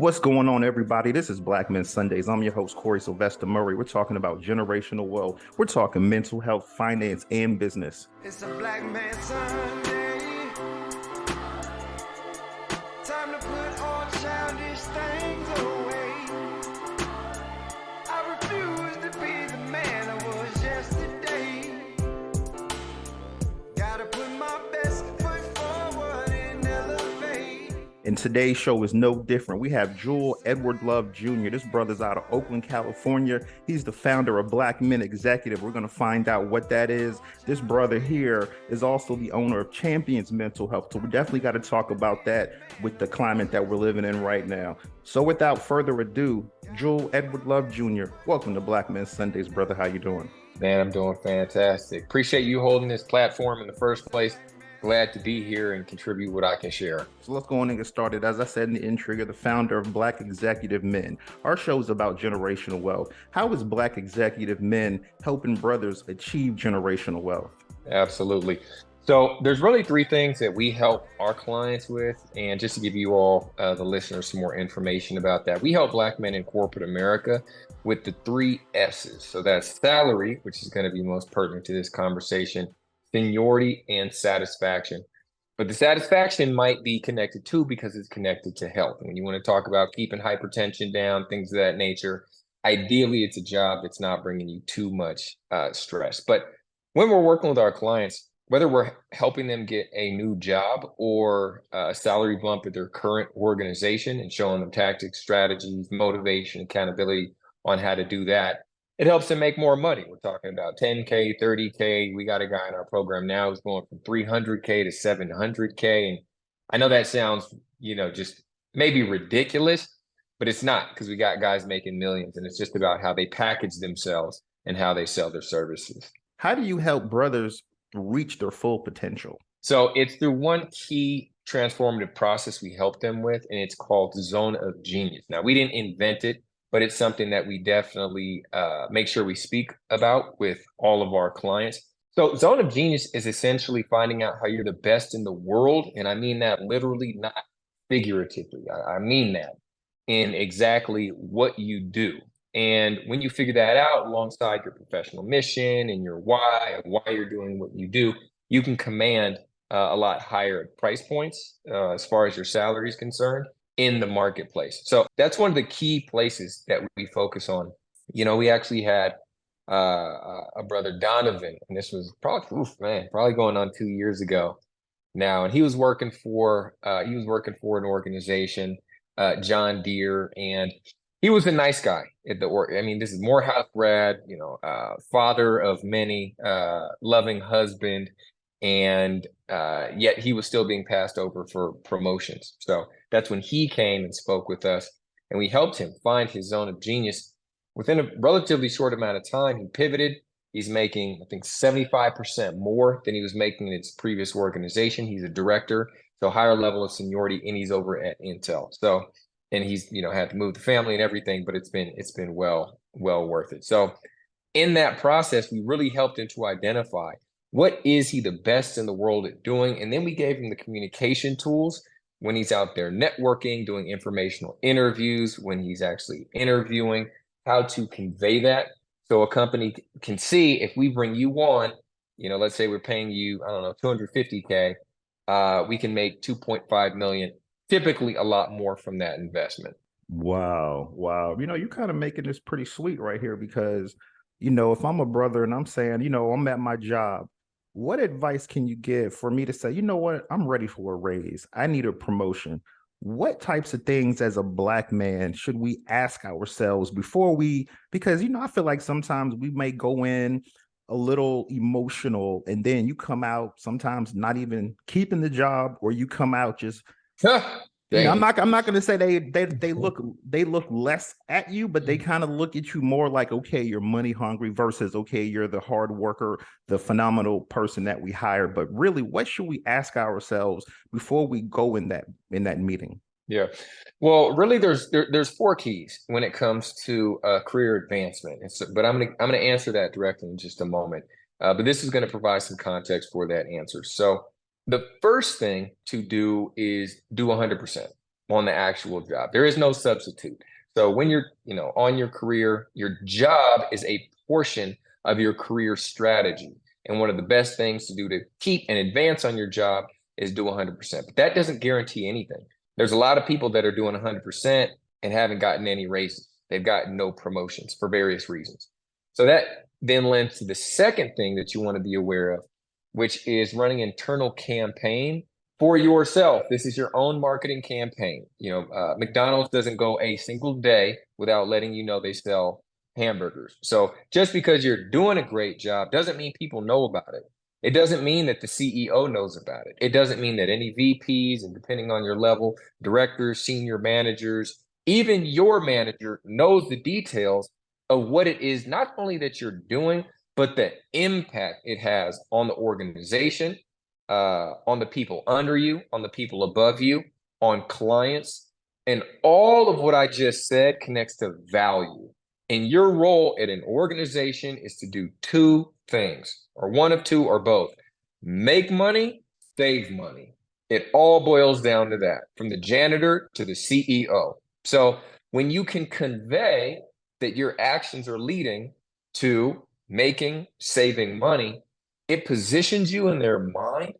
What's going on, everybody? This is Black Men Sundays. I'm your host, Corie Murray. We're talking about generational wealth. We're talking mental health, finance, and business. It's a Black Man Sunday. Time to put all childish things away. I refuse to be the man I was yesterday. Gotta put my best foot forward and elevate. And today's show is no different. We have Joel Edward Love Jr. This brother's out of Oakland, California. He's the founder of Black Men Executive. We're going to find out what that is. This brother here is also the owner of Champions Mental Health. So we definitely got to talk about that with the climate that we're living in right now. So without further ado, Joel Edward Love Jr., welcome to Black Men Sundays, brother. How you doing? Man, I'm doing fantastic. Appreciate you holding this platform in the first place. Glad to be here and contribute what I can share. So let's go on and get started. As I said in the intro, you're the founder of Black Executive Men. Our show is about generational wealth. How is Black Executive Men helping brothers achieve generational wealth? Absolutely. So there's really three things that we help our clients with. And just to give you all, the listeners, some more information about that, we help Black men in corporate America with the three S's. So that's salary, which is going to be most pertinent to this conversation, seniority, and satisfaction. But the satisfaction might be connected too because it's connected to health. When you want to talk about keeping hypertension down, things of that nature, ideally it's a job that's not bringing you too much stress. But when we're working with our clients, whether we're helping them get a new job or a salary bump at their current organization and showing them tactics, strategies, motivation, accountability on how to do that, it helps them make more money. We're talking about 10K, 30K. We got a guy in our program now who's going from 300K to 700K. And I know that sounds, just maybe ridiculous, but it's not, because we got guys making millions, and it's just about how they package themselves and how they sell their services. How do you help brothers reach their full potential? So it's through one key transformative process we help them with, and it's called Zone of Genius. Now, we didn't invent it, but it's something that we definitely make sure we speak about with all of our clients. So Zone of Genius is essentially finding out how you're the best in the world. And I mean that literally, not figuratively. I mean that in exactly what you do. And when you figure that out alongside your professional mission and your why, and why you're doing what you do, you can command a lot higher price points as far as your salary is concerned in the marketplace. So that's one of the key places that we focus on. We actually had a brother, Donovan, and this was probably going on 2 years ago now. And he was working for an organization, John Deere, and he was a nice guy at the work. I mean, this is Morehouse grad, father of many, loving husband, and yet he was still being passed over for promotions. So that's when he came and spoke with us, and we helped him find his zone of genius. Within a relatively short amount of time, he pivoted. He's making, I think, 75% more than he was making in his previous organization. He's a director, so higher level of seniority, and he's over at Intel. So, and he's, had to move the family and everything, but it's been well worth it. So in that process, we really helped him to identify what is he the best in the world at doing. And then we gave him the communication tools when he's out there networking, doing informational interviews, when he's actually interviewing, how to convey that. So a company can see, if we bring you on, let's say we're paying you, 250K, we can make 2.5 million, typically a lot more from that investment. Wow. You're kind of making this pretty sweet right here, because, if I'm a brother and I'm saying, I'm at my job, what advice can you give for me to say, you know what, I'm ready for a raise, I need a promotion? What types of things as a Black man should we ask ourselves before because, I feel like sometimes we may go in a little emotional, and then you come out sometimes not even keeping the job, or you come out just I'm not going to say they look less at you, but they kind of look at you more like, okay, you're money hungry, versus, okay, you're the hard worker, the phenomenal person that we hired. But really, what should we ask ourselves before we go in that meeting? Yeah, well, really, there's four keys when it comes to career advancement. But I'm gonna answer that directly in just a moment. But this is going to provide some context for that answer. So the first thing to do is do 100%. on the actual job. There is no substitute. So when you're, on your career, your job is a portion of your career strategy. And one of the best things to do to keep and advance on your job is do 100%. But that doesn't guarantee anything. There's a lot of people that are doing 100% and haven't gotten any raises. They've gotten no promotions for various reasons. So that then lends to the second thing that you want to be aware of, which is running internal campaign for yourself. This is your own marketing campaign. McDonald's doesn't go a single day without letting you know they sell hamburgers. So just because you're doing a great job doesn't mean people know about it. It doesn't mean that the CEO knows about it. It doesn't mean that any VPs, and depending on your level, directors, senior managers, even your manager knows the details of what it is, not only that you're doing, but the impact it has on the organization, on the people under you, on the people above you, on clients. And all of what I just said connects to value. And your role at an organization is to do two things, or one of two, or both. Make money, save money. It all boils down to that, from the janitor to the CEO. So when you can convey that your actions are leading to making, saving money, it positions you in their mind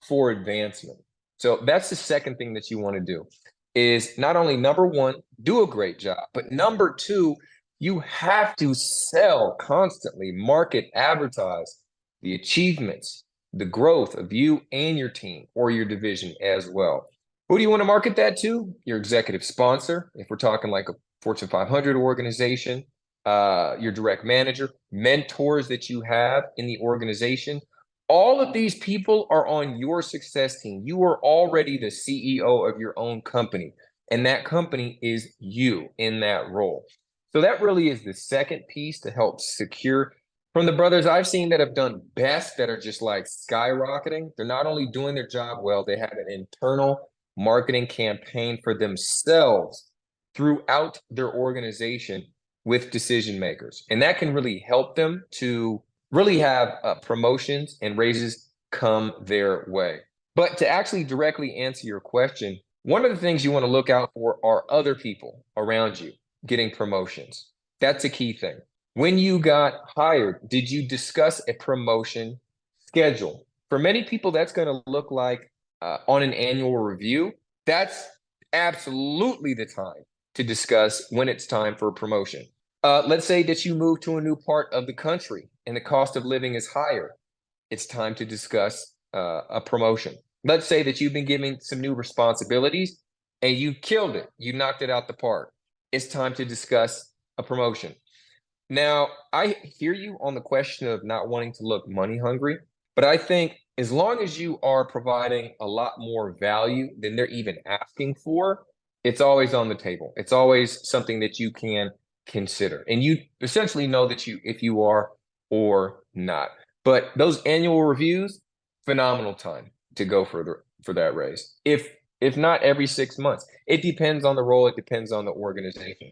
for advancement. So that's the second thing that you want to do, is not only, number one, do a great job, but number two, you have to sell constantly, market, advertise the achievements, the growth of you and your team or your division as well. Who do you want to market that to? Your executive sponsor, if we're talking like a Fortune 500 organization, your direct manager, mentors that you have in the organization. All of these people are on your success team. You are already the CEO of your own company, and that company is you in that role. So that really is the second piece to help secure. From the brothers I've seen that have done best, that are just like skyrocketing, they're not only doing their job well, they have an internal marketing campaign for themselves throughout their organization with decision makers. And that can really help them to really have promotions and raises come their way. But to actually directly answer your question, one of the things you want to look out for are other people around you getting promotions. That's a key thing. When you got hired, did you discuss a promotion schedule? For many people, that's going to look like on an annual review. That's absolutely the time to discuss when it's time for a promotion. Let's say that you move to a new part of the country and the cost of living is higher. It's time to discuss a promotion. Let's say that you've been given some new responsibilities and you killed it. You knocked it out the park. It's time to discuss a promotion. Now, I hear you on the question of not wanting to look money hungry, but I think as long as you are providing a lot more value than they're even asking for, it's always on the table. It's always something that you can consider. And you essentially know that if you are or not. But those annual reviews, phenomenal time to go for that raise. If not every 6 months, it depends on the role. It depends on the organization.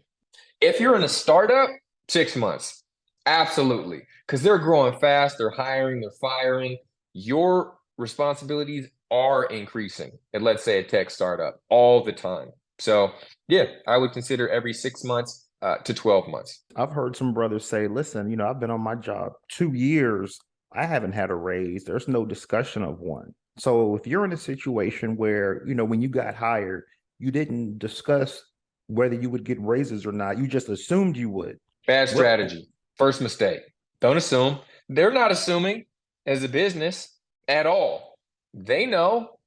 If you're in a startup, 6 months, absolutely, because they're growing fast. They're hiring. They're firing. Your responsibilities are increasing at, let's say, a tech startup all the time. So yeah, I would consider every 6 months to 12 months. I've heard some brothers say, listen, I've been on my job 2 years. I haven't had a raise. There's no discussion of one. So if you're in a situation where, when you got hired, you didn't discuss whether you would get raises or not, you just assumed you would. Bad strategy. First mistake. Don't assume. They're not assuming as a business at all. They know,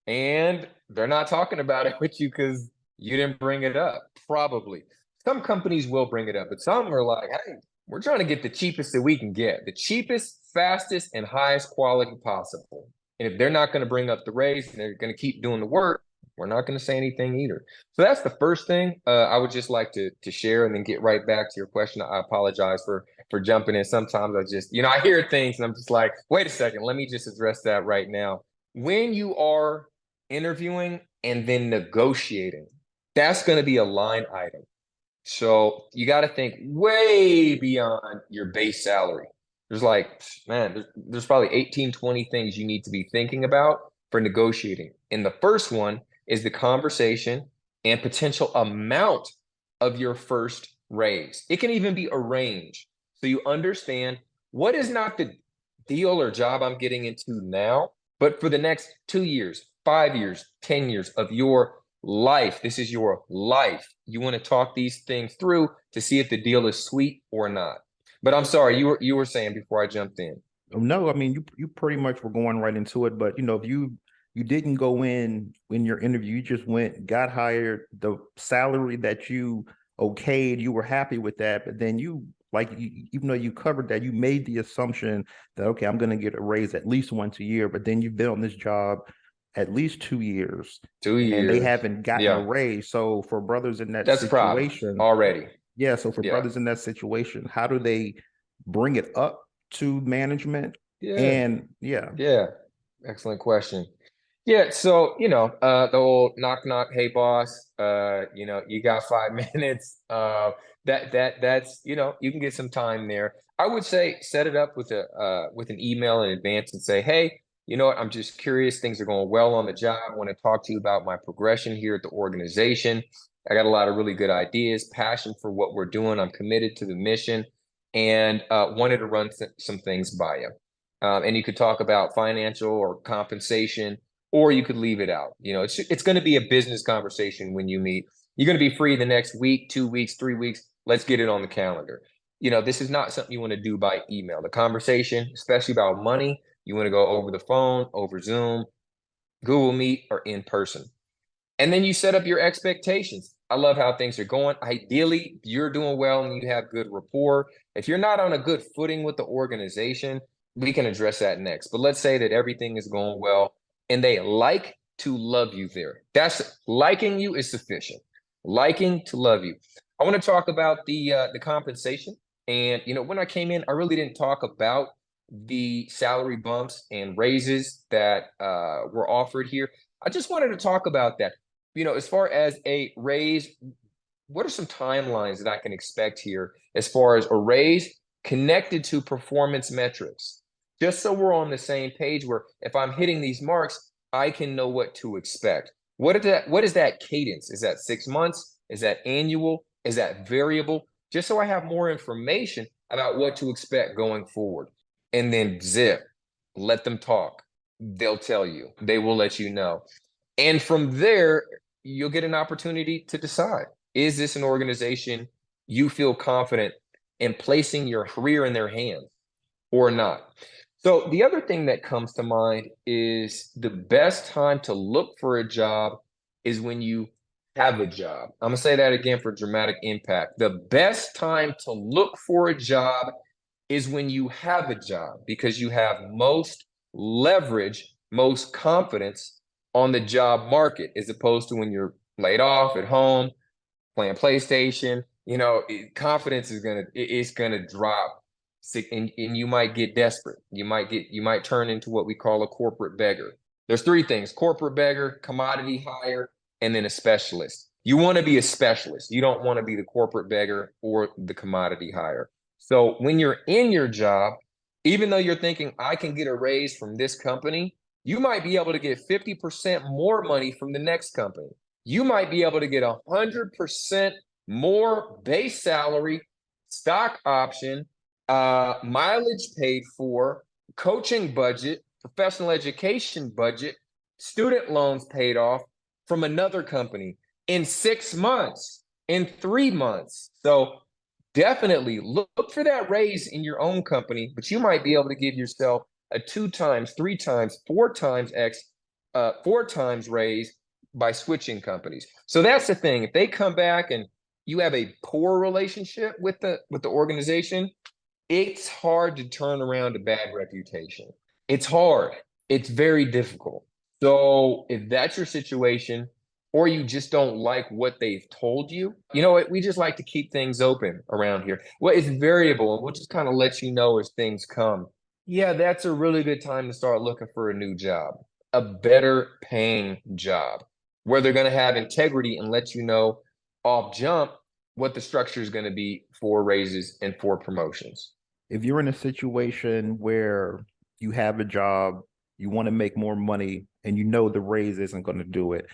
and they're not talking about it with you because you didn't bring it up, probably. Some companies will bring it up, but some are like, hey, we're trying to get the cheapest that we can get, the cheapest, fastest, and highest quality possible. And if they're not going to bring up the raise and they're going to keep doing the work, we're not going to say anything either. So that's the first thing I would just like to share, and then get right back to your question. I apologize for jumping in. Sometimes I just, I hear things and I'm just like, wait a second, let me just address that right now. When you are interviewing and then negotiating, that's going to be a line item. So you got to think way beyond your base salary. There's there's probably 18, 20 things you need to be thinking about for negotiating. And the first one is the conversation and potential amount of your first raise. It can even be a range. So you understand what is not the deal or job I'm getting into now, but for the next 2 years, 5 years, 10 years of your life. This is your life. You want to talk these things through to see if the deal is sweet or not. But I'm sorry, you were saying before I jumped in. No, I mean you pretty much were going right into it, but if you didn't go in your interview, you just went, got hired, the salary that you okayed, you were happy with that, but then even though you covered that, you made the assumption that okay, I'm going to get a raise at least once a year, but then you've been on this job at least 2 years, Two and they years. haven't gotten a Yeah, raise. So for brothers in that that's a problem situation, already. yeah, so for Yeah. brothers in that situation, how do they bring it up to management? Yeah. And yeah, Yeah. Excellent question. Yeah, so the old knock knock, hey boss, you got 5 minutes. That's you can get some time there. I would say set it up with an email in advance and say, hey, you know what, I'm just curious, things are going well on the job. I want to talk to you about my progression here at the organization. I got a lot of really good ideas, passion for what we're doing. I'm committed to the mission, and wanted to run some things by you. And you could talk about financial or compensation, or you could leave it out. It's going to be a business conversation when you meet. You're going to be free the next week, 2 weeks, 3 weeks. Let's get it on the calendar. This is not something you want to do by email. The conversation, especially about money, you want to go over the phone, over Zoom, Google Meet, or in person. And then you set up your expectations. I love how things are going. Ideally, you're doing well and you have good rapport. If you're not on a good footing with the organization, we can address that next. But let's say that everything is going well and they like to love you there. That's liking you is sufficient. Liking to love you. I want to talk about the compensation. And when I came in, I really didn't talk about the salary bumps and raises that were offered here. I just wanted to talk about that. As far as a raise, what are some timelines that I can expect here as far as a raise connected to performance metrics? Just so we're on the same page where if I'm hitting these marks, I can know what to expect. What is that cadence? Is that 6 months? Is that annual? Is that variable? Just so I have more information about what to expect going forward. And then zip, let them talk. They'll tell you. They will let you know. And from there, you'll get an opportunity to decide, is this an organization you feel confident in placing your career in their hands or not? So the other thing that comes to mind is the best time to look for a job is when you have a job. I'm going to say that again for dramatic impact. The best time to look for a job is when you have a job, because you have most leverage, most confidence on the job market, as opposed to when you're laid off at home playing PlayStation. Confidence it's gonna drop, and you might get desperate. You might turn into what we call a corporate beggar. There's three things: corporate beggar, commodity hire, and then a specialist. You want to be a specialist. You don't want to be the corporate beggar or the commodity hire. So when you're in your job, even though you're thinking I can get a raise from this company, you might be able to get 50% more money from the next company. You might be able to get 100% more base salary, stock option, mileage paid for, coaching budget, professional education budget, student loans paid off from another company in 6 months, in 3 months. So definitely look for that raise in your own company, but you might be able to give yourself a 2 times, 3 times, 4 times four times raise by switching companies. So that's the thing. If they come back and you have a poor relationship with the organization, it's hard to turn around a bad reputation. It's hard. It's very difficult. So if that's your situation, or you just don't like what they've told you, you know what? We just like to keep things open around here. Well, it's variable, and we'll just kind of let you know as things come. Yeah, that's a really good time to start looking for a new job, a better paying job, where they're going to have integrity and let you know off jump what the structure is going to be for raises and for promotions. if you're in a situation where you have a job, you want to make more money, and the raise isn't going to do it,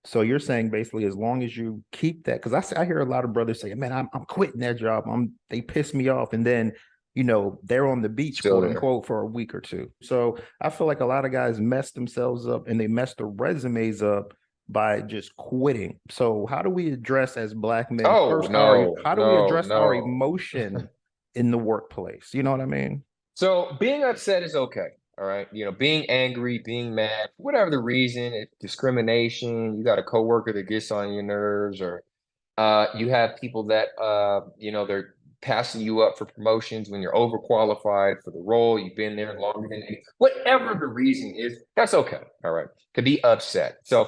So you're saying basically, as long as you keep that, because I hear a lot of brothers say, "Man, I'm quitting that job. They piss me off," and then they're on the beach, Still quote there. unquote, for a week or two. So I feel like a lot of guys mess themselves up and they mess their resumes up by just quitting. So how do we address as black men Oh, first no, how do we no, address our no. emotion in the workplace? You know what I mean? So being upset is okay. All right. Being angry, being mad, whatever the reason, if discrimination, you got a coworker that gets on your nerves, or you have people that they're passing you up for promotions when you're overqualified for the role. You've been there longer than whatever the reason is, that's okay. All right. To be upset. So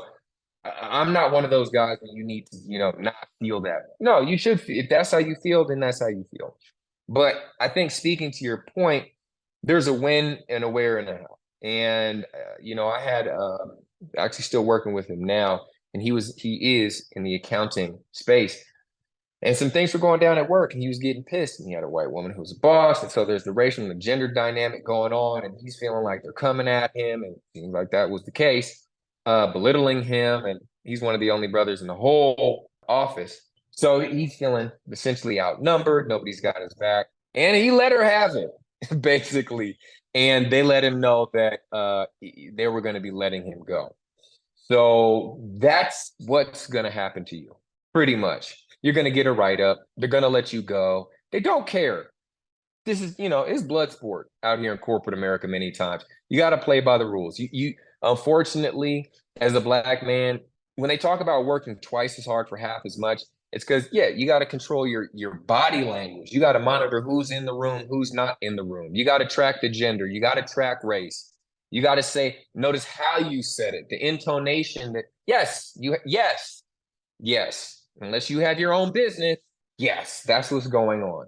I'm not one of those guys that you need to, not feel that. No, you should. If that's how you feel, then that's how you feel. But I think, speaking to your point, there's a win and a where and a how. And I had actually still working with him now, and he is in the accounting space. And some things were going down at work, and he was getting pissed. And he had a white woman who was a boss, and so there's the racial and the gender dynamic going on, and he's feeling like they're coming at him, and it seems like that was the case, belittling him. And he's one of the only brothers in the whole office, so he's feeling essentially outnumbered. Nobody's got his back, and he let her have it, basically. And they let him know that they were going to be letting him go. So that's what's going to happen to you, pretty much. You're going to get a write-up. They're going to let you go. They don't care. This is, it's blood sport out here in corporate America many times. You got to play by the rules. You unfortunately, as a black man, when they talk about working twice as hard for half as much, it's because, yeah, you got to control your body language. You got to monitor who's in the room, who's not in the room. You got to track the gender. You got to track race. You got to notice how you said it, the intonation that, yes, yes. Unless you have your own business, yes, that's what's going on.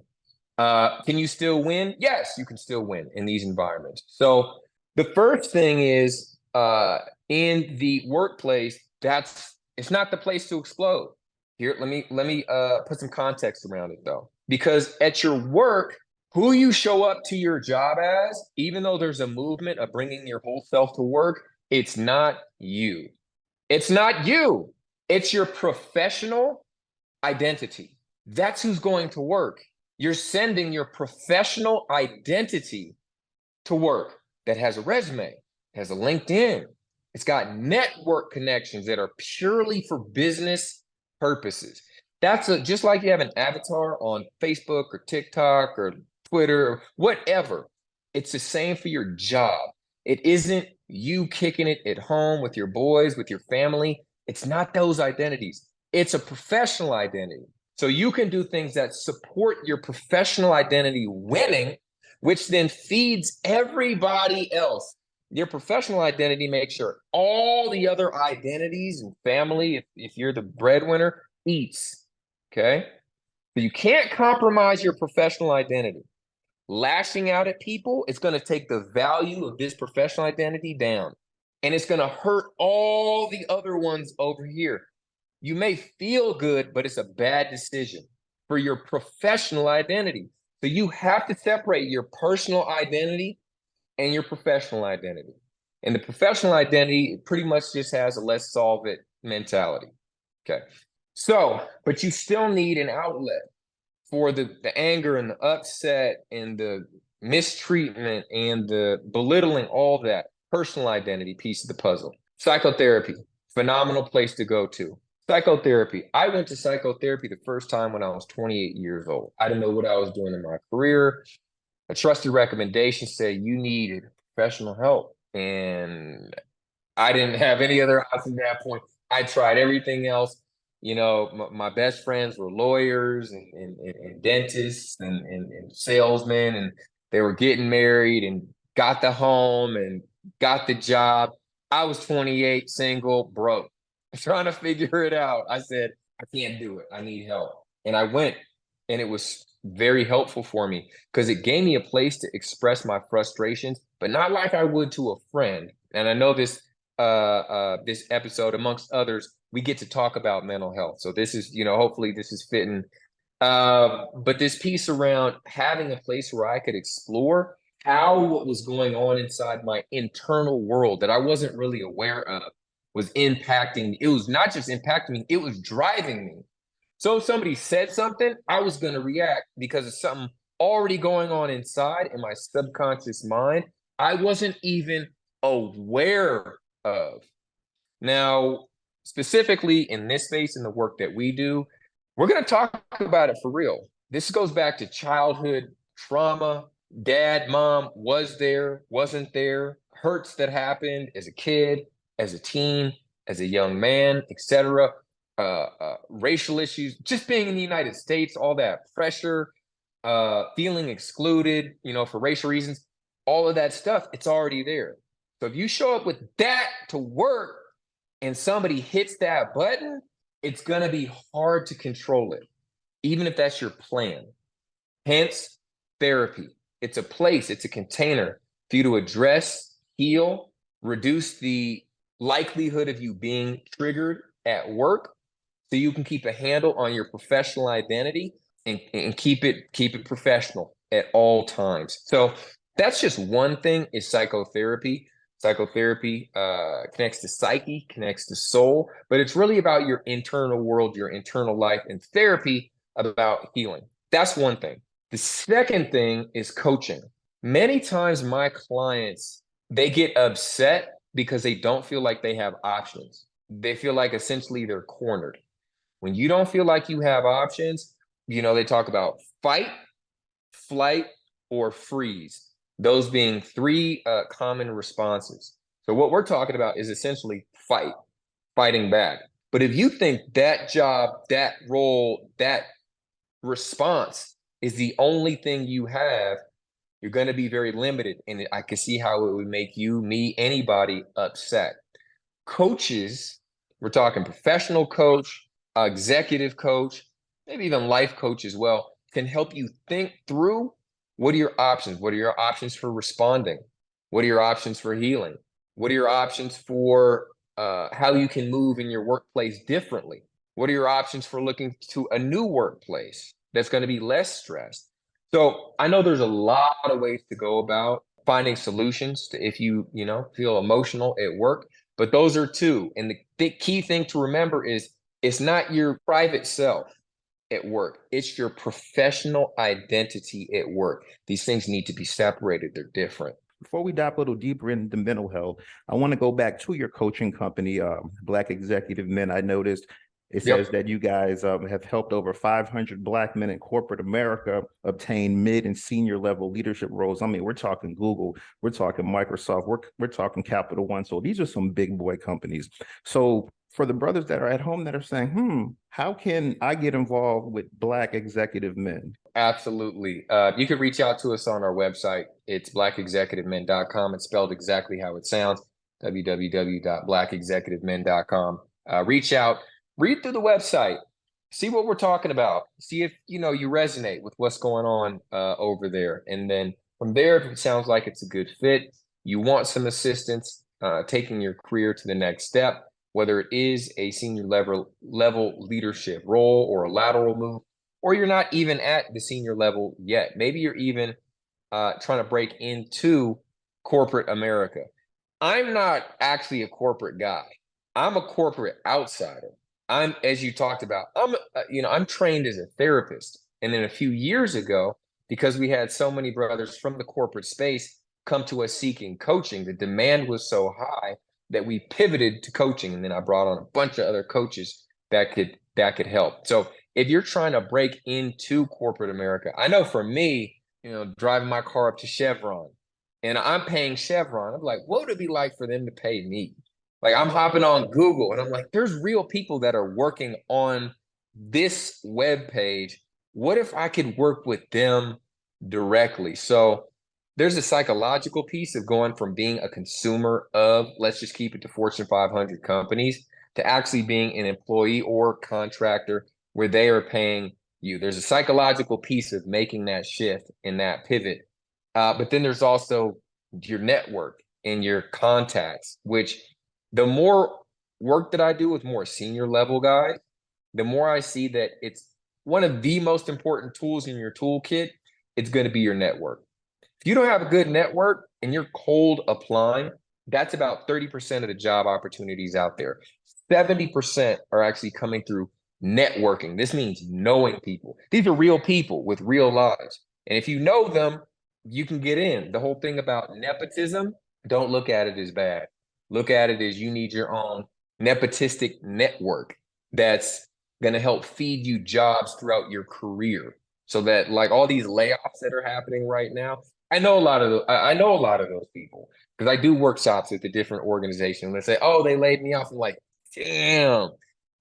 Can you still win? Yes, you can still win in these environments. So the first thing is, in the workplace, it's not the place to explode. Here, let me put some context around it, though, because at your work, who you show up to your job as, even though there's a movement of bringing your whole self to work, it's not you. It's not you. It's your professional identity. That's who's going to work. You're sending your professional identity to work that has a resume, has a LinkedIn. It's got network connections that are purely for business purposes. That's just like you have an avatar on Facebook or TikTok or Twitter or whatever. It's the same for your job. It isn't you kicking it at home with your boys, with your family. It's not those identities. It's a professional identity. So you can do things that support your professional identity winning, which then feeds everybody else. Your professional identity makes sure all the other identities and family, if you're the breadwinner, eats. Okay? So you can't compromise your professional identity. Lashing out at people, it's going to take the value of this professional identity down. And it's going to hurt all the other ones over here. You may feel good, but it's a bad decision for your professional identity. So you have to separate your personal identity and your professional identity. And the professional identity pretty much just has a let's solve it mentality. Okay. So, but you still need an outlet for the anger and the upset and the mistreatment and the belittling, all that personal identity piece of the puzzle. Psychotherapy, phenomenal place to go to. Psychotherapy. I went to psychotherapy the first time when I was 28 years old. I didn't know what I was doing in my career. A trusted recommendation said you needed professional help. And I didn't have any other option at that point. I tried everything else. My best friends were lawyers and dentists and salesmen, and they were getting married and got the home and got the job. I was 28, single, broke, trying to figure it out. I said, I can't do it. I need help. And I went, and it was very helpful for me because it gave me a place to express my frustrations, but not like I would to a friend. And I know this episode, amongst others, we get to talk about mental health. So this is, hopefully this is fitting. But this piece around having a place where I could explore what was going on inside my internal world that I wasn't really aware of was impacting me. It was not just impacting me, it was driving me. So if somebody said something, I was going to react because of something already going on inside in my subconscious mind I wasn't even aware of. Now, specifically in this space, in the work that we do, we're going to talk about it for real. This goes back to childhood trauma. Dad, mom was there, wasn't there, hurts that happened as a kid, as a teen, as a young man, etc. Racial issues, just being in the United States, all that pressure, feeling excluded, for racial reasons, all of that stuff, it's already there. So if you show up with that to work and somebody hits that button, it's going to be hard to control it, even if that's your plan. Hence, therapy. It's a place, it's a container for you to address, heal, reduce the likelihood of you being triggered at work so you can keep a handle on your professional identity and keep it professional at all times. So that's just one thing is psychotherapy. Psychotherapy connects to psyche, connects to soul, but it's really about your internal world, your internal life, and therapy about healing. That's one thing. The second thing is coaching. Many times my clients, they get upset because they don't feel like they have options. They feel like essentially they're cornered. When you don't feel like you have options, they talk about fight, flight, or freeze. Those being three common responses. So what we're talking about is essentially fighting back. But if you think that job, that role, that response is the only thing you have, you're going to be very limited. And I can see how it would make you, me, anybody upset. Coaches, we're talking professional coach, executive coach, maybe even life coach as well, can help you think through what are your options? What are your options for responding? What are your options for healing? What are your options for how you can move in your workplace differently? What are your options for looking to a new workplace that's going to be less stressed? So I know there's a lot of ways to go about finding solutions to if you feel emotional at work, but those are two. And the key thing to remember is it's not your private self at work. It's your professional identity at work. These things need to be separated. They're different. Before we dive a little deeper into mental health, I want to go back to your coaching company, Black Executive Men. I noticed it says that you guys have helped over 500 Black men in corporate America obtain mid and senior level leadership roles. I mean, we're talking Google, we're talking Microsoft, we're talking Capital One. So these are some big boy companies. So for the brothers that are at home that are saying, how can I get involved with Black Executive Men? Absolutely. You can reach out to us on our website. It's blackexecutivemen.com. It's spelled exactly how it sounds, www.blackexecutivemen.com. Reach out, read through the website, see what we're talking about, see if you resonate with what's going on over there. And then from there, if it sounds like it's a good fit, you want some assistance taking your career to the next step, whether it is a senior level leadership role or a lateral move, or you're not even at the senior level yet. Maybe you're even trying to break into corporate America. I'm not actually a corporate guy. I'm a corporate outsider. As you talked about, I'm trained as a therapist. And then a few years ago, because we had so many brothers from the corporate space come to us seeking coaching, the demand was so high that we pivoted to coaching. And then I brought on a bunch of other coaches that could help. So if you're trying to break into corporate America, I know for me, driving my car up to Chevron and I'm paying Chevron, I'm like, what would it be like for them to pay me? Like I'm hopping on Google and I'm like, there's real people that are working on this web page. What if I could work with them directly? So there's a psychological piece of going from being a consumer of, let's just keep it to Fortune 500 companies, to actually being an employee or contractor where they are paying you. There's a psychological piece of making that shift and that pivot. But then there's also your network and your contacts, which the more work that I do with more senior level guys, the more I see that it's one of the most important tools in your toolkit. It's going to be your network. If you don't have a good network and you're cold applying, That's about 30% of the job opportunities out there. 70% are actually coming through networking. This means knowing people. These are real people with real lives. And if you know them, you can get in. The whole thing about nepotism, don't look at it as bad. Look at it as you need your own nepotistic network that's going to help feed you jobs throughout your career. So that like all these layoffs that are happening right now, I know a lot of I know a lot of those people because I do workshops at the different organizations. They say, "Oh, they laid me off." I'm like, "Damn,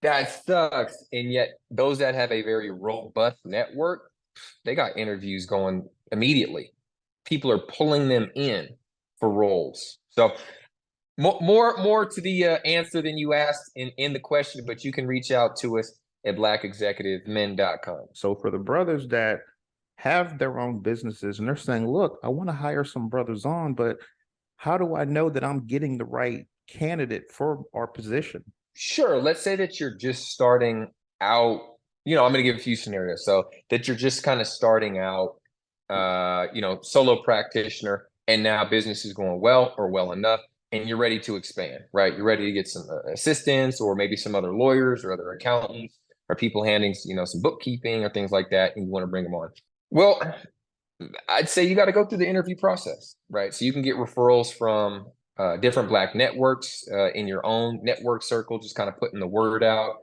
that sucks." And yet, those that have a very robust network, they got interviews going immediately. People are pulling them in for roles. So more to the answer than you asked in the question, but you can reach out to us at blackexecutivemen.com. So for the brothers that have their own businesses and they're saying, look, I want to hire some brothers on, but how do I know that I'm getting the right candidate for our position? Sure. Let's say that you're just starting out. I'm going to give a few scenarios. So that you're just kind of starting out, solo practitioner, and now business is going well or well enough, and you're ready to expand, right? You're ready to get some assistants or maybe some other lawyers or other accountants or people handling, some bookkeeping or things like that, and you want to bring them on. Well, I'd say you got to go through the interview process, right? So you can get referrals from different Black networks in your own network circle, just kind of putting the word out,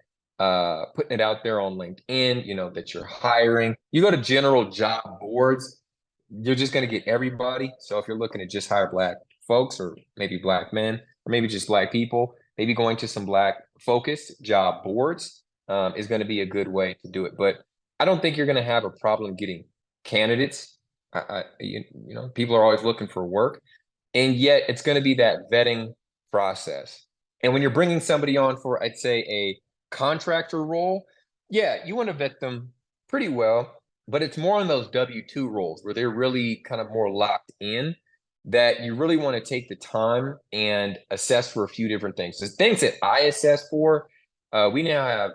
putting it out there on LinkedIn, that you're hiring. You go to general job boards, you're just going to get everybody. So if you're looking to just hire Black folks or maybe Black men or maybe just Black people, maybe going to some Black focused job boards is going to be a good way to do it. But I don't think you're going to have a problem getting candidates. People are always looking for work, and yet it's going to be that vetting process. And when you're bringing somebody on for, I'd say, a contractor role, yeah, you want to vet them pretty well, but it's more on those W-2 roles where they're really kind of more locked in that you really want to take the time and assess for a few different things. The things that I assess for, we now have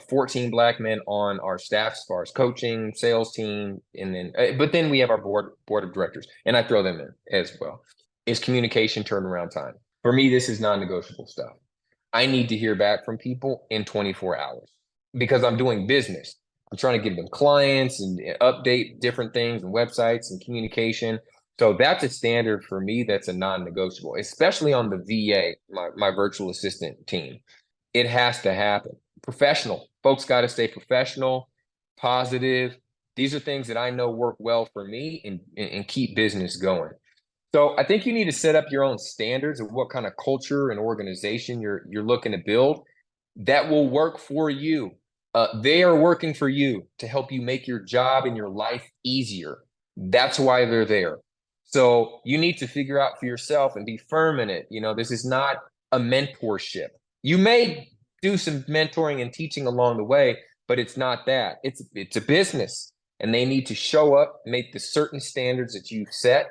14 Black men on our staff as far as coaching, sales team, and then we have our board of directors, and I throw them in as well. Is communication turnaround time. For me, this is non-negotiable stuff. I need to hear back from people in 24 hours because I'm doing business. I'm trying to give them clients and update different things and websites and communication. So that's a standard for me. That's a non-negotiable, especially on the VA, my virtual assistant team. It has to happen. Professional. Folks got to stay professional, positive. These are things that I know work well for me and keep business going. So I think you need to set up your own standards of what kind of culture and organization you're looking to build that will work for you. They are working for you to help you make your job and your life easier. That's why they're there. So you need to figure out for yourself and be firm in it. This is not a mentorship. You may do some mentoring and teaching along the way, but it's not that. It's a business, and they need to show up, make the certain standards that you've set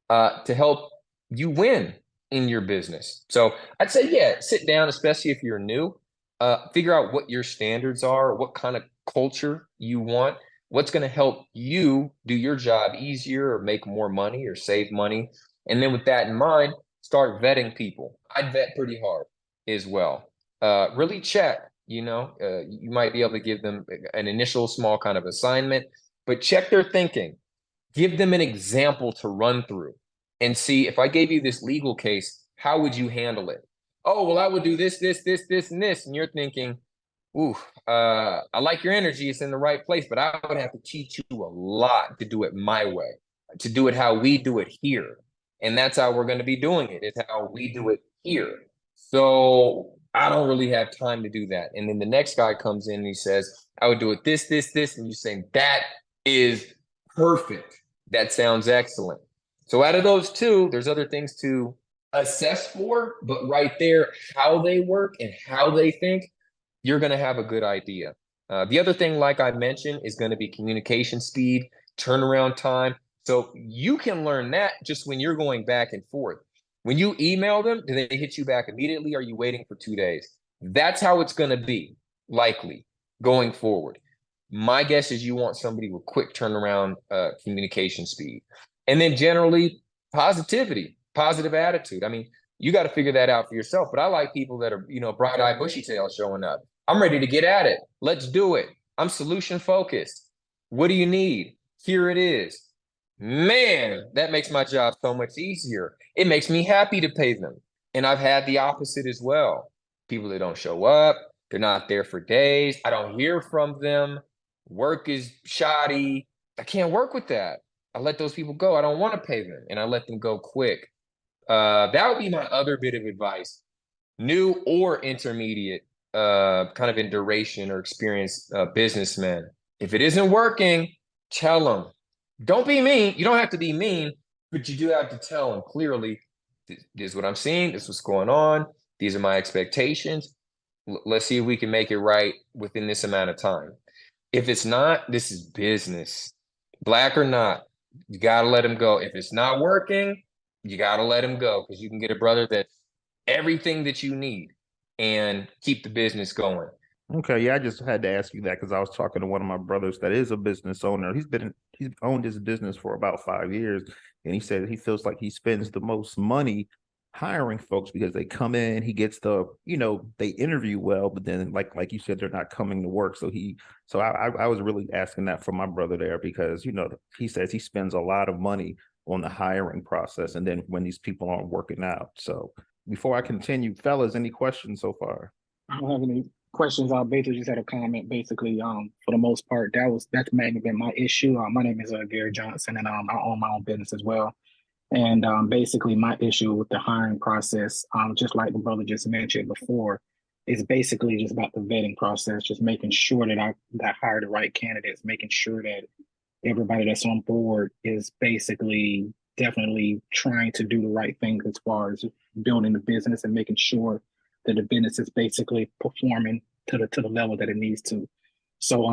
to help you win in your business. So I'd say, yeah, sit down, especially if you're new, figure out what your standards are, what kind of culture you want, what's going to help you do your job easier or make more money or save money. And then with that in mind, start vetting people. I'd vet pretty hard as well. Really check, you might be able to give them an initial small kind of assignment, but check their thinking. Give them an example to run through and see, if I gave you this legal case, how would you handle it? Oh, well, I would do this, this, this, this, and this. And you're thinking, ooh, I like your energy. It's in the right place, but I would have to teach you a lot to do it my way, to do it how we do it here. And that's how we're going to be doing it. It's how we do it here. So I don't really have time to do that. And then the next guy comes in and he says, I would do it this, this, this. And you're saying, that is perfect. That sounds excellent. So out of those two, there's other things to assess for, but right there, how they work and how they think, you're going to have a good idea. The other thing, like I mentioned, is going to be communication speed, turnaround time. So you can learn that just when you're going back and forth. When you email them, do they hit you back immediately? Or are you waiting for 2 days? That's how it's going to be, likely, going forward. My guess is you want somebody with quick turnaround communication speed. And then generally, positivity, positive attitude. I mean, You got to figure that out for yourself. But I like people that are, bright-eyed, bushy-tailed showing up. I'm ready to get at it. Let's do it. I'm solution focused. What do you need? Here it is. Man, that makes my job so much easier. It makes me happy to pay them. And I've had the opposite as well. People that don't show up, they're not there for days. I don't hear from them. Work is shoddy. I can't work with that. I let those people go. I don't want to pay them, and I let them go quick. That would be my other bit of advice. New or intermediate, kind of in duration or experience businessmen. If it isn't working, tell them. Don't be mean. You don't have to be mean, but you do have to tell them clearly, this is what I'm seeing. This is what's going on. These are my expectations. Let's see if we can make it right within this amount of time. If it's not, this is business. Black or not, you got to let them go. If it's not working, you got to let him go, because you can get a brother that's everything that you need and keep the business going. Okay, yeah, I just had to ask you that because I was talking to one of my brothers that is a business owner. He's owned his business for about 5 years, and he said he feels like he spends the most money hiring folks because they come in, he gets they interview well, but then like you said, they're not coming to work. So I was really asking that from my brother there because he says he spends a lot of money on the hiring process, and then when these people aren't working out. So before I continue, fellas, any questions so far? I don't have any questions. I basically just had a comment. Basically, for the most part, that's mainly been my issue. My name is Gary Johnson, and I own my own business as well. And basically, my issue with the hiring process, just like the brother just mentioned before, is basically just about the vetting process, just making sure that I hire the right candidates, making sure that everybody that's on board is basically definitely trying to do the right things as far as building the business and making sure that the business is basically performing to the level that it needs to. So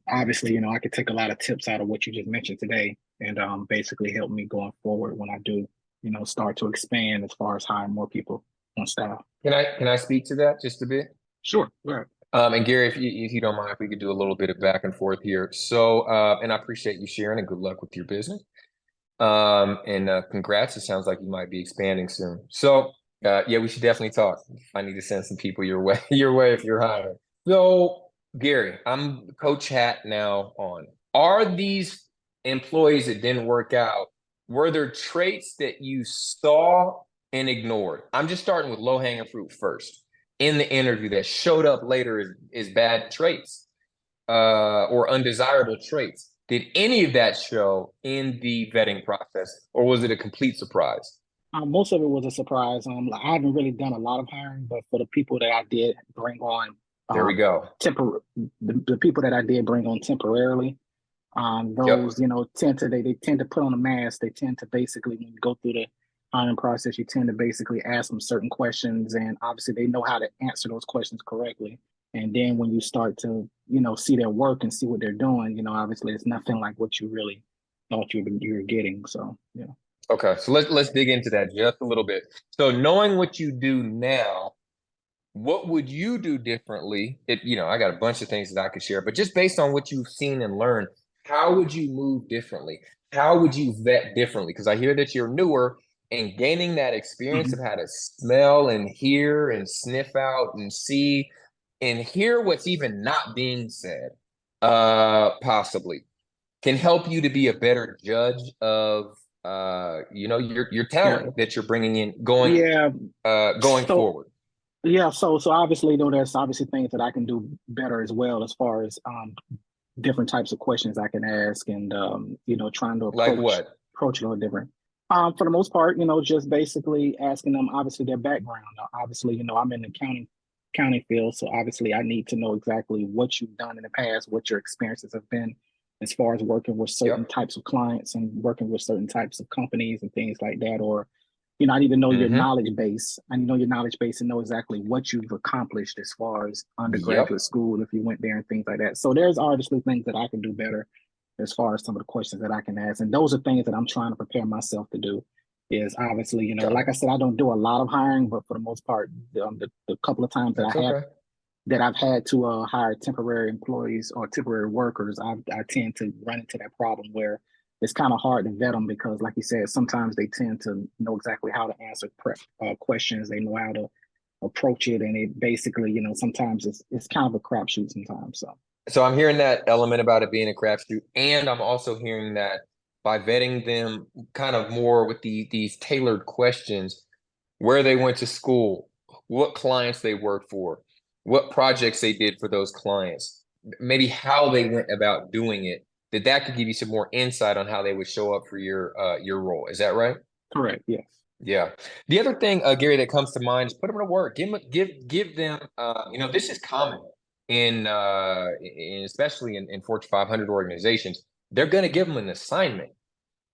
obviously, I could take a lot of tips out of what you just mentioned today and basically help me going forward when I do, start to expand as far as hiring more people on staff. Can I speak to that just a bit? Sure. Right. And Gary, if you don't mind, if we could do a little bit of back and forth here. So, and I appreciate you sharing, and good luck with your business. And congrats. It sounds like you might be expanding soon. So, yeah, we should definitely talk. I need to send some people your way if you're hiring. So, Gary, I'm coach hat now on. Are these employees that didn't work out, were there traits that you saw and ignored? I'm just starting with low-hanging fruit first. In the interview that showed up later is bad traits or undesirable traits. Did any of that show in the vetting process, or was it a complete surprise? Most of it was a surprise. I haven't really done a lot of hiring, but for the people that I did bring on, there we go. The people that I did bring on temporarily, those tend to put on a mask. They tend to basically, when you go through the hiring process, you tend to basically ask them certain questions, and obviously they know how to answer those questions correctly. And then when you start to see their work and see what they're doing, obviously it's nothing like what you really thought you were getting. So yeah. Okay, so let's dig into that just a little bit. So knowing what you do now, what would you do differently? I got a bunch of things that I could share, but just based on what you've seen and learned, how would you move differently? How would you vet differently? Because I hear that you're newer and gaining that experience of how to smell and hear and sniff out and see and hear what's even not being said, possibly can help you to be a better judge of your talent that you're bringing in going forward. Yeah, so obviously there's obviously things that I can do better as well, as far as different types of questions I can ask, and trying to approach it a little different. For the most part, just basically asking them obviously their background. Obviously, I'm in the county field, so obviously I need to know exactly what you've done in the past, what your experiences have been as far as working with certain types of clients and working with certain types of companies and things like that. Or, I need to know your knowledge base. I know your knowledge base and know exactly what you've accomplished as far as undergraduate school, if you went there and things like that. So there's obviously things that I can do better as far as some of the questions that I can ask. And those are things that I'm trying to prepare myself to do. Is obviously, like I said, I don't do a lot of hiring, but for the most part, the couple of times that I've had to hire temporary employees or temporary workers, I tend to run into that problem where it's kind of hard to vet them because, like you said, sometimes they tend to know exactly how to answer questions. They know how to approach it, and it basically, sometimes it's kind of a crapshoot sometimes. So I'm hearing that element about it being a crapshoot, and I'm also hearing that by vetting them kind of more with these tailored questions, where they went to school, what clients they worked for, what projects they did for those clients, maybe how they went about doing it, that could give you some more insight on how they would show up for your role. Is that right? Correct. Yes. Yeah. The other thing, Gary, that comes to mind is put them to work. Give them. This is common in especially in Fortune 500 organizations. They're going to give them an assignment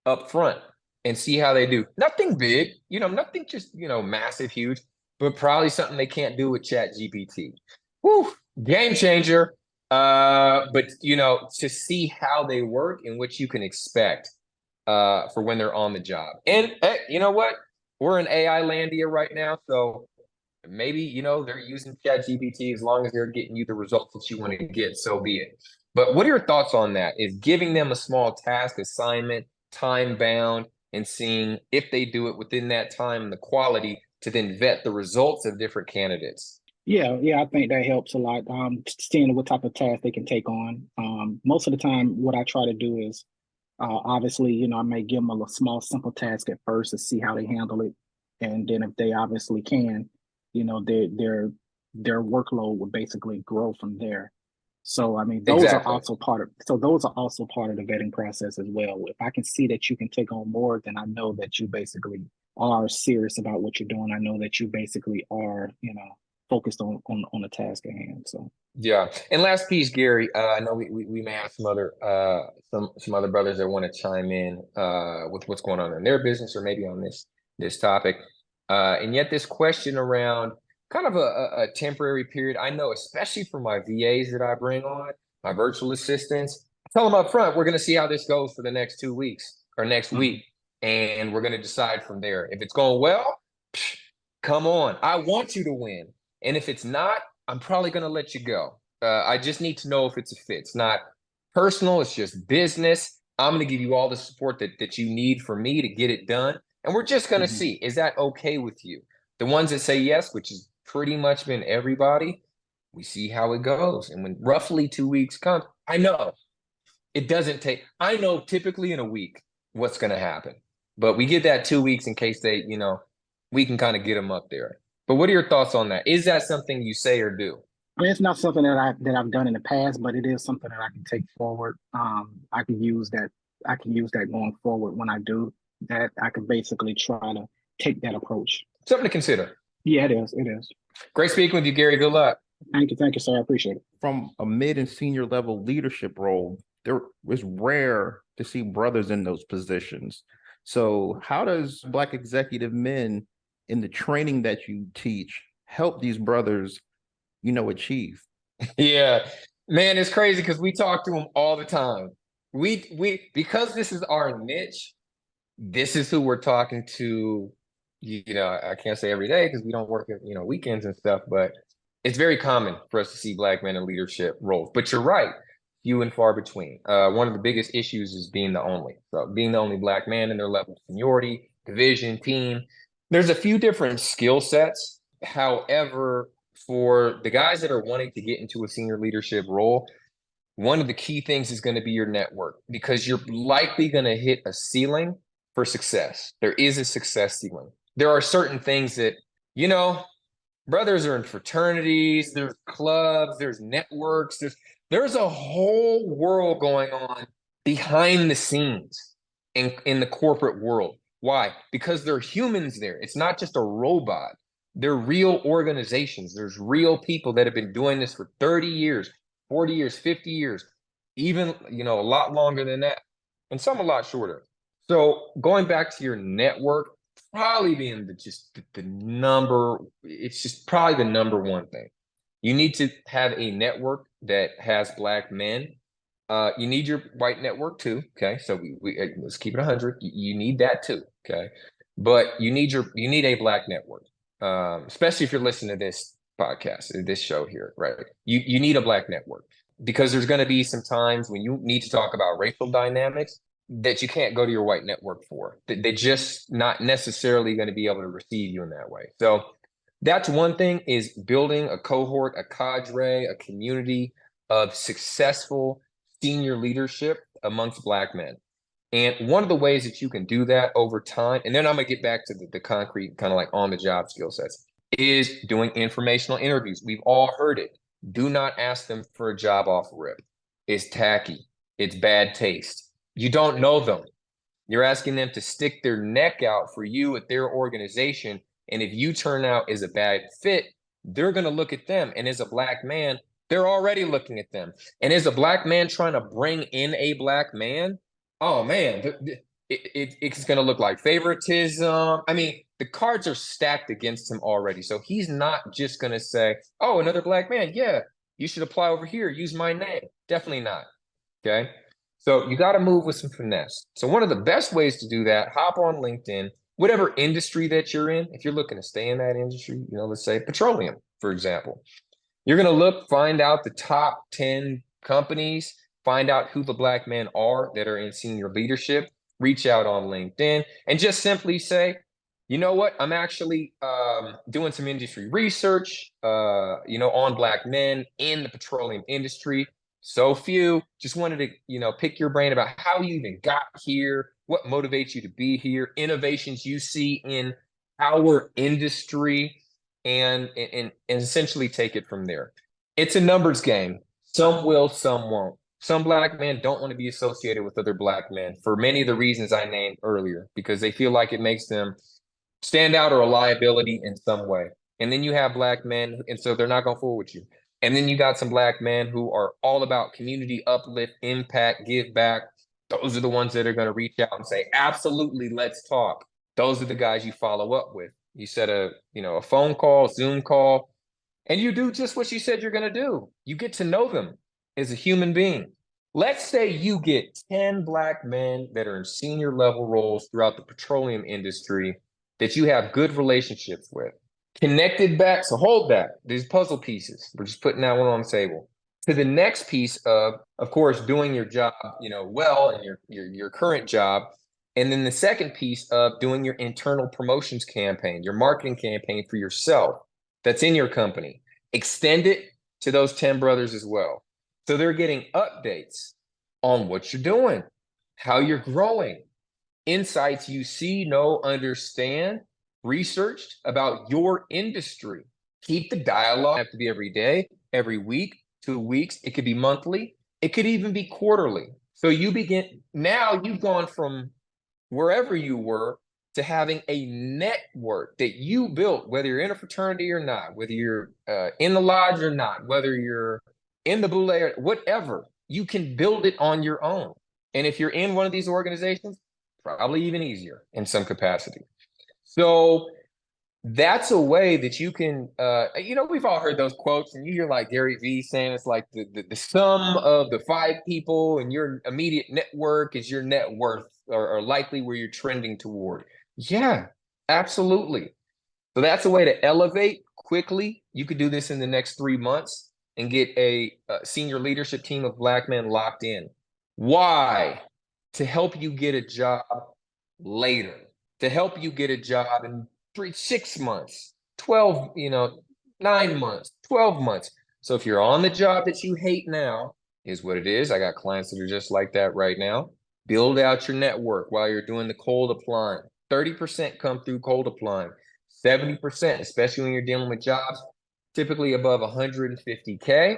up front and see how they do. Nothing big, nothing just massive, huge, but probably something they can't do with Chat GPT. Whew, game changer. But to see how they work and what you can expect for when they're on the job. And hey, you know what? We're in AI landia right now, so maybe they're using Chat GPT as long as they're getting you the results that you want to get, so be it. But what are your thoughts on that? Is giving them a small task assignment, time bound, and seeing if they do it within that time and the quality to then vet the results of different candidates? Yeah, I think that helps a lot. Seeing what type of task they can take on. Most of the time, what I try to do is obviously, I may give them a small, simple task at first to see how they handle it, and then if they obviously can, their workload will basically grow from there. So, I mean, those are also part of the vetting process as well. If I can see that you can take on more, then I know that you basically are serious about what you're doing. I know that you basically are, focused on the task at hand. So yeah. And last piece, Gary, I know we may have some other brothers that want to chime in with what's going on in their business or maybe on this topic. And yet this question around kind of a temporary period. I know, especially for my VAs that I bring on, my virtual assistants, I tell them up front, we're going to see how this goes for the next 2 weeks or next week. And we're going to decide from there. If it's going well, come on. I want you to win. And if it's not, I'm probably going to let you go. I just need to know if it's a fit. It's not personal. It's just business. I'm going to give you all the support that you need for me to get it done. And we're just going to see, is that okay with you? The ones that say yes, which has pretty much been everybody, we see how it goes. And when roughly 2 weeks comes, I know it doesn't take, I know typically in a week what's going to happen. But we get that 2 weeks in case they, we can kind of get them up there. But what are your thoughts on that? Is that something you say or do? I mean, it's not something that I've done in the past, but it is something that I can take forward. I can use that. I can use that going forward when I do that. I can basically try to take that approach. Something to consider. Yeah, it is. It is. Great speaking with you, Gary. Good luck. Thank you, sir. I appreciate it. From a mid and senior level leadership role, there is rare to see brothers in those positions. So how does Black executive men in the training that you teach help these brothers, achieve? Yeah, man, it's crazy because we talk to them all the time. We because this is our niche, this is who we're talking to. I can't say every day because we don't work weekends and stuff, but it's very common for us to see Black men in leadership roles. But you're right, few and far between. One of the biggest issues is being the only Black man in their level of seniority, division, team. There's a few different skill sets. However, for the guys that are wanting to get into a senior leadership role, one of the key things is going to be your network, because you're likely going to hit a ceiling for success. There is a success ceiling. There are certain things that, brothers are in fraternities, there's clubs, there's networks, there's a whole world going on behind the scenes in the corporate world. Why? Because there are humans there. It's not just a robot. They're real organizations. There's real people that have been doing this for 30 years, 40 years, 50 years, even, a lot longer than that, and some a lot shorter. So going back to your network, probably being the number, it's just probably the number one thing. You need to have a network that has Black men. You need your white network too. Okay, so we let's keep it 100. You need that too. Okay, but you need a Black network, especially if you're listening to this podcast, this show here, right? You need a Black network, because there's going to be some times when you need to talk about racial dynamics. that you can't go to your white network for. They're just not necessarily going to be able to receive you in that way. So that's one thing, is building a cohort, a cadre, a community of successful senior leadership amongst Black men. And one of the ways that you can do that over time, and then I'm going to get back to the concrete kind of like on the job skill sets, is doing informational interviews. We've all heard it. Do not ask them for a job off rip. It's tacky. It's bad taste. You don't know them. You're asking them to stick their neck out for you at their organization. And if you turn out as a bad fit, they're going to look at them. And as a Black man, they're already looking at them. And as a Black man trying to bring in a Black man, oh man, it's going to look like favoritism. I mean, the cards are stacked against him already. So he's not just going to say, oh, another Black man. Yeah, you should apply over here. Use my name. Definitely not. Okay. So you got to move with some finesse. So one of the best ways to do that, hop on LinkedIn, whatever industry that you're in. If you're looking to stay in that industry, let's say petroleum, for example, you're going to find out the top 10 companies, find out who the Black men are that are in senior leadership, reach out on LinkedIn and just simply say, you know what, I'm actually doing some industry research, on Black men in the petroleum industry. So few, just wanted to, pick your brain about how you even got here, what motivates you to be here, innovations you see in our industry, and essentially take it from there. It's a numbers game. Some will, some won't. Some Black men don't want to be associated with other Black men for many of the reasons I named earlier, because they feel like it makes them stand out or a liability in some way. And then you have Black men, and so they're not going to fool with you. And then you got some Black men who are all about community uplift, impact, give back. Those are the ones that are going to reach out and say, absolutely, let's talk. Those are the guys you follow up with. You set a phone call, Zoom call, and you do just what you said you're going to do. You get to know them as a human being. Let's say you get 10 Black men that are in senior level roles throughout the petroleum industry that you have good relationships with. Connected back, so hold that. These puzzle pieces, we're just putting that one on the table. To the next piece of course, doing your job, well in your current job. And then the second piece of doing your internal promotions campaign, your marketing campaign for yourself that's in your company. Extend it to those 10 brothers as well. So they're getting updates on what you're doing, how you're growing, insights you see, know, understand, researched about your industry. Keep the dialogue. It have to be every day, every week, 2 weeks. It could be monthly. It could even be quarterly. So now you've gone from wherever you were to having a network that you built, whether you're in a fraternity or not, whether you're in the lodge or not, whether you're in the boule or whatever, you can build it on your own. And if you're in one of these organizations, probably even easier in some capacity. So that's a way that you can, we've all heard those quotes, and you hear like Gary Vee saying it's like the sum of the 5 people in your immediate network is your net worth, or likely where you're trending toward. Yeah, absolutely. So that's a way to elevate quickly. You could do this in the next 3 months and get a senior leadership team of Black men locked in. Why? To help you get a job later, to help you get a job in 6 months, 12, 9 months, 12 months. So if you're on the job that you hate now, is what it is. I got clients that are just like that right now. Build out your network while you're doing the cold applying. 30% come through cold applying. 70%, especially when you're dealing with jobs, typically above 150K.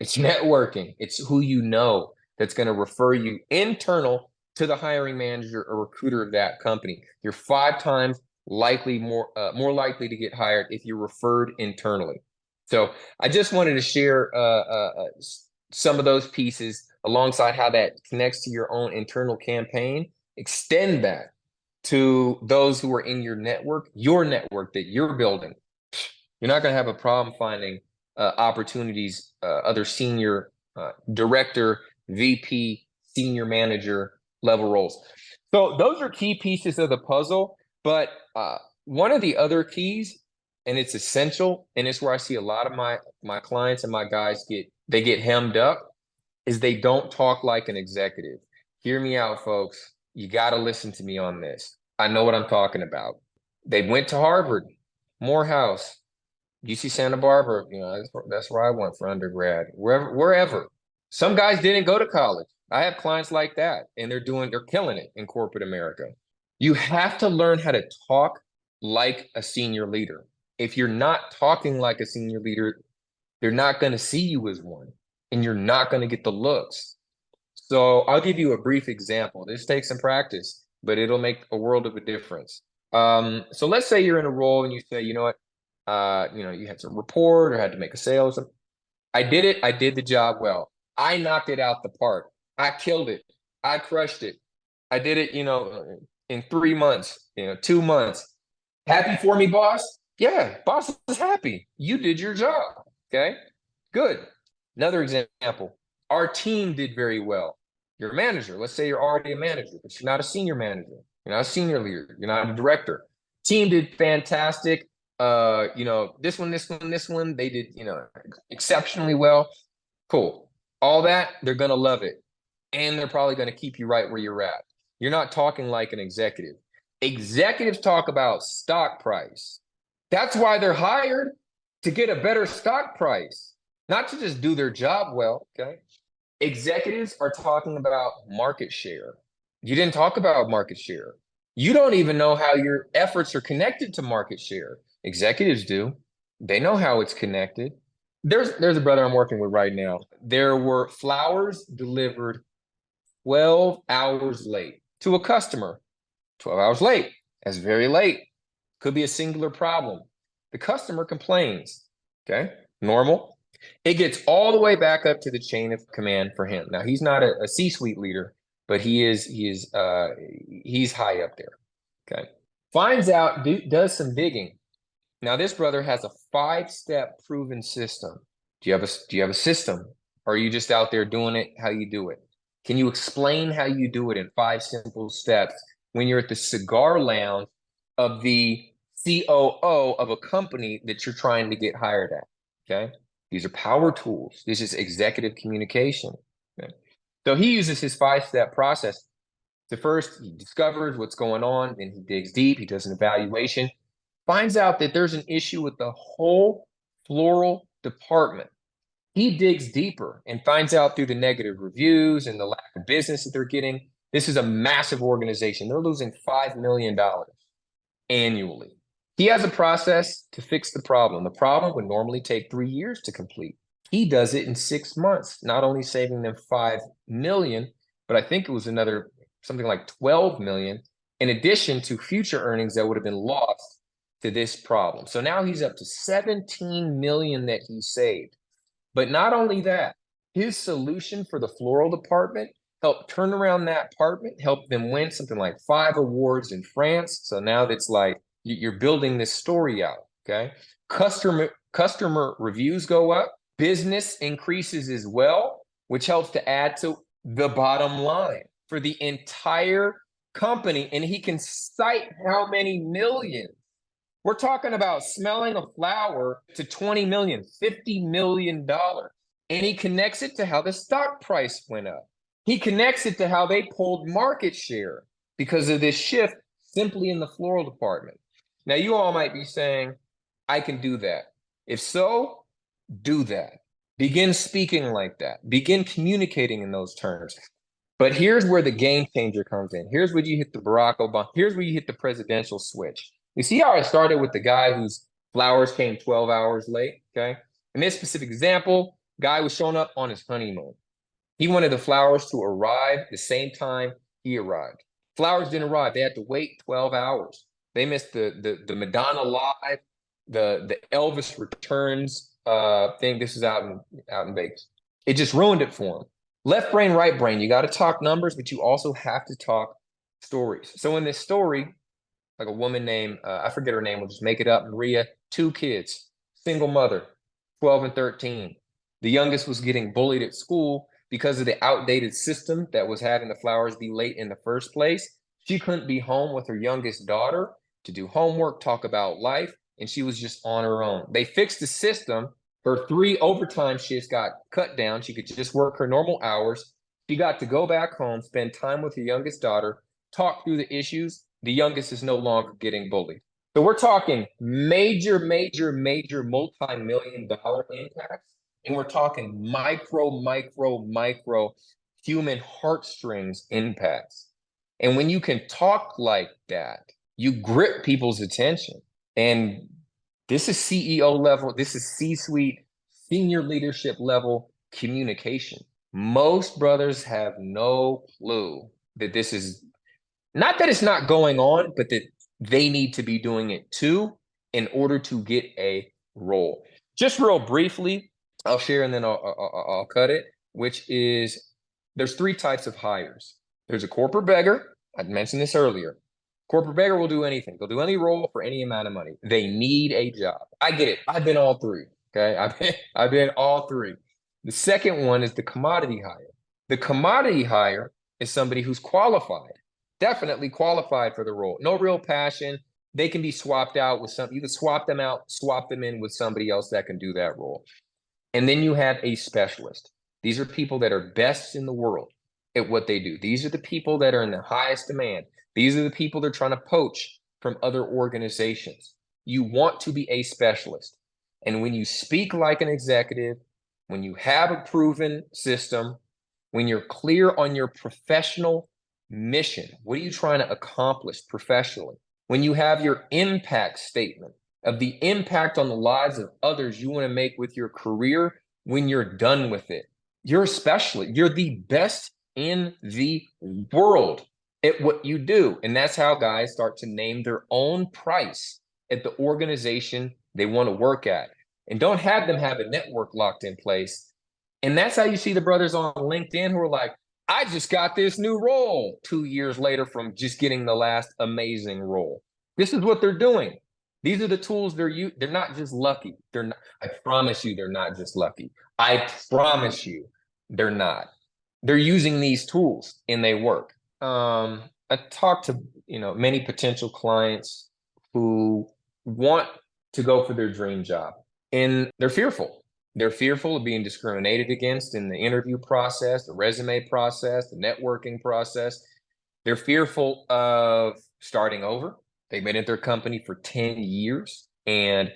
It's networking. It's who you know that's going to refer you internal to the hiring manager or recruiter of that company. You're 5 times more likely to get hired if you're referred internally. So I just wanted to share some of those pieces alongside how that connects to your own internal campaign. Extend that to those who are in your network that you're building. You're not going to have a problem finding opportunities, other senior director, VP, senior manager level roles. So those are key pieces of the puzzle. But one of the other keys, and it's essential, and it's where I see a lot of my clients and my guys get hemmed up, is they don't talk like an executive. Hear me out, folks. You got to listen to me on this. I know what I'm talking about. They went to Harvard, Morehouse, UC Santa Barbara. That's where I went for undergrad. Wherever. Some guys didn't go to college. I have clients like that, and they're killing it in corporate America. You have to learn how to talk like a senior leader. If you're not talking like a senior leader, they're not going to see you as one, and you're not going to get the looks. So I'll give you a brief example. This takes some practice, but it'll make a world of a difference. So let's say you're in a role and you say, you know what, you had to report or had to make a sale or something. I did it. I did the job well. I knocked it out the park. I killed it. I crushed it. I did it, in 3 months, 2 months. Happy for me, boss? Yeah, boss is happy. You did your job. Okay, good. Another example. Our team did very well. You're a manager. Let's say you're already a manager, but you're not a senior manager. You're not a senior leader. You're not a director. Team did fantastic. This one, they did, exceptionally well. Cool. All that, they're going to love it. And they're probably going to keep you right where you're at. You're not talking like an executive. Executives talk about stock price. That's why they're hired, to get a better stock price, not to just do their job well, okay? Executives are talking about market share. You didn't talk about market share. You don't even know how your efforts are connected to market share. Executives do. They know how it's connected. There's a brother I'm working with right now. There were flowers delivered 12 hours late to a customer. 12 hours late. That's very late. Could be a singular problem. The customer complains. Okay, normal. It gets all the way back up to the chain of command for him. Now, he's not a C-suite leader, but he's high up there. Okay, finds out, does some digging. Now, this brother has a 5-step proven system. Do you have a system? Or are you just out there doing it how you do it? Can you explain how you do it in 5 simple steps when you're at the cigar lounge of the COO of a company that you're trying to get hired at? Okay, these are power tools. This is executive communication. Okay? So he uses his 5-step process. So first, he discovers what's going on, then he digs deep, he does an evaluation, finds out that there's an issue with the whole floral department. He digs deeper and finds out through the negative reviews and the lack of business that they're getting. This is a massive organization. They're losing $5 million annually. He has a process to fix the problem. The problem would normally take 3 years to complete. He does it in 6 months, not only saving them $5 million, but I think it was another something like $12 million, in addition to future earnings that would have been lost to this problem. So now he's up to $17 million that he saved. But not only that, his solution for the floral department helped turn around that department, helped them win something like 5 awards in France. So now that's like, you're building this story out, okay? Customer reviews go up, business increases as well, which helps to add to the bottom line for the entire company. And he can cite how many millions. We're talking about smelling a flower to 20 million, $50 million. And he connects it to how the stock price went up. He connects it to how they pulled market share because of this shift simply in the floral department. Now, you all might be saying, I can do that. If so, do that. Begin speaking like that. Begin communicating in those terms. But here's where the game changer comes in. Here's where you hit the Barack Obama. Here's where you hit the presidential switch. You see how I started with the guy whose flowers came 12 hours late, okay? In this specific example, guy was showing up on his honeymoon. He wanted the flowers to arrive the same time he arrived. Flowers didn't arrive. They had to wait 12 hours. They missed the Madonna Live, the Elvis Returns thing. This is out in Vegas. It just ruined it for him. Left brain, right brain. You got to talk numbers, but you also have to talk stories. So in this story, like a woman named, I forget her name, we'll just make it up, Maria, 2 kids, single mother, 12 and 13. The youngest was getting bullied at school because of the outdated system that was having the flowers be late in the first place. She couldn't be home with her youngest daughter to do homework, talk about life, and she was just on her own. They fixed the system. Her 3 overtime shifts got cut down. She could just work her normal hours. She got to go back home, spend time with her youngest daughter, talk through the issues. The youngest is no longer getting bullied. So we're talking major, major, major multi-million-dollar impacts. And we're talking micro, micro, micro human heartstrings impacts. And when you can talk like that, you grip people's attention. And this is CEO level, this is C-suite, senior leadership level communication. Most brothers have no clue that this is not that it's not going on, but that they need to be doing it too in order to get a role. Just real briefly, I'll share and then I'll cut it, which is there's 3 types of hires. There's a corporate beggar. I mentioned this earlier. Corporate beggar will do anything. They'll do any role for any amount of money. They need a job. I get it. I've been all 3. Okay. I've been all 3. The second one is the commodity hire. The commodity hire is somebody who's qualified, definitely qualified for the role. No real passion. They can be swapped out with you can swap them out, swap them in with somebody else that can do that role. And then you have a specialist. These are people that are best in the world at what they do. These are the people that are in the highest demand. These are the people they're trying to poach from other organizations. You want to be a specialist. And when you speak like an executive, when you have a proven system, when you're clear on your professional mission, what are you trying to accomplish professionally? When you have your impact statement of the impact on the lives of others you want to make with your career when you're done with it, you're a specialist. You're the best in the world at what you do. And that's how guys start to name their own price at the organization they want to work at. And don't have them have a network locked in place. And that's how you see the brothers on LinkedIn who are like, I just got this new role 2 years later from just getting the last amazing role. This is what they're doing. These are the tools they're not just lucky. I promise you, they're not just lucky. I promise you, they're not. They're using these tools and they work. I talked to many potential clients who want to go for their dream job. And they're fearful. They're fearful of being discriminated against in the interview process, the resume process, the networking process. They're fearful of starting over. They've been at their company for 10 years. And,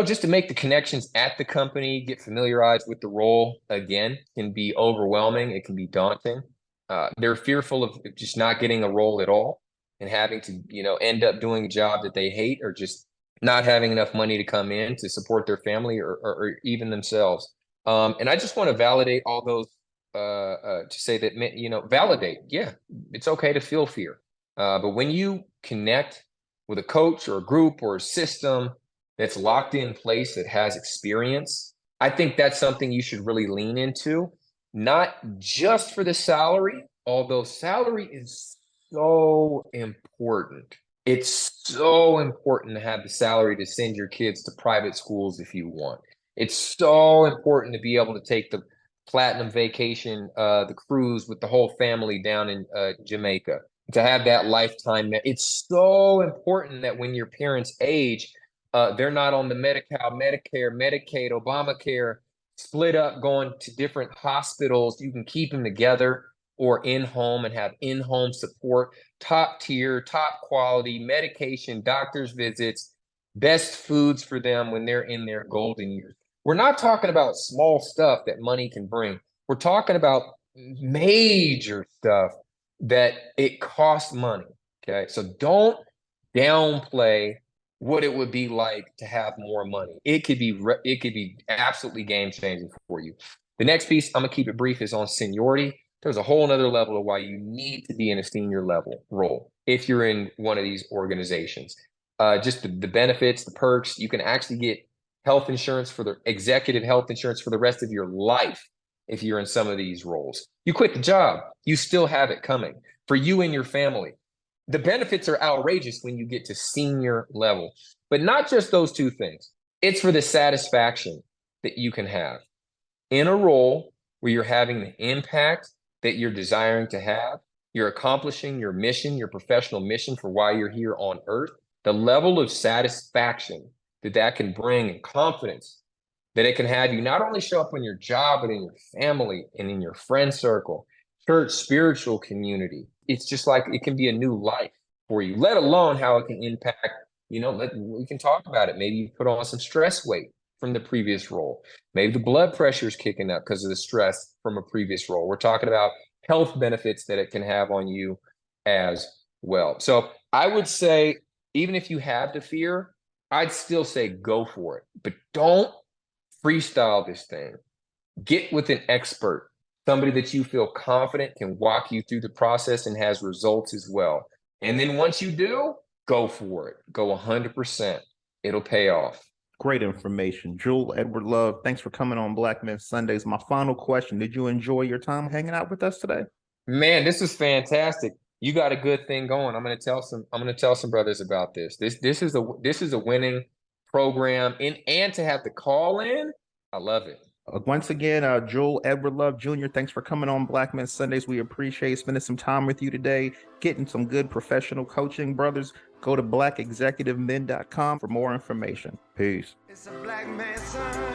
just to make the connections at the company, get familiarized with the role again, can be overwhelming. It can be daunting. They're fearful of just not getting a role at all and having to, end up doing a job that they hate or just not having enough money to come in to support their family or even themselves. And I just want to validate all those to say that, validate. Yeah, it's okay to feel fear. But when you connect with a coach or a group or a system that's locked in place that has experience, I think that's something you should really lean into, not just for the salary, although salary is so important. It's so important to have the salary to send your kids to private schools if you want. It's so important to be able to take the platinum vacation, the cruise with the whole family down in Jamaica, to have that lifetime. It's so important that when your parents age, they're not on the Medi-Cal, Medicare, Medicaid, Obamacare, split up, going to different hospitals. You can keep them together or in-home and have in-home support, top tier, top quality medication, doctor's visits, best foods for them when they're in their golden years. We're not talking about small stuff that money can bring. We're talking about major stuff that it costs money, okay? So don't downplay what it would be like to have more money. It could be absolutely game-changing for you. The next piece, I'm gonna keep it brief, is on seniority. There's a whole nother level of why you need to be in a senior level role if you're in one of these organizations. Just the benefits, the perks. You can actually get health insurance for the executive health insurance for the rest of your life if you're in some of these roles. You quit the job, you still have it coming for you and your family. The benefits are outrageous when you get to senior level, but not just those two things. It's for the satisfaction that you can have in a role where you're having the impact that you're desiring to have. You're accomplishing your mission, your professional mission for why you're here on earth. The level of satisfaction that can bring and confidence that it can have you not only show up in your job, but in your family and in your friend circle, church, spiritual community. It's just like it can be a new life for you, let alone how it can impact, we can talk about it. Maybe you put on some stress weight from the previous role. Maybe the blood pressure is kicking up because of the stress from a previous role. We're talking about health benefits that it can have on you as well. So I would say, even if you have the fear, I'd still say go for it, but don't freestyle this thing. Get with an expert, somebody that you feel confident can walk you through the process and has results as well. And then once you do, go for it. Go 100%. It'll pay off. Great information. Joel Edward Love, thanks for coming on Black Men Sundays. My final question, did you enjoy your time hanging out with us today? Man, this is fantastic. You got a good thing going. I'm going to tell some brothers about this. This is a winning program, and to have the call in, I love it. Once again, Joel Edward Love Jr., thanks for coming on Black Men Sundays. We appreciate spending some time with you today, getting some good professional coaching. Brothers, go to blackexecutivemen.com for more information. Peace. It's a Black Man Sunday.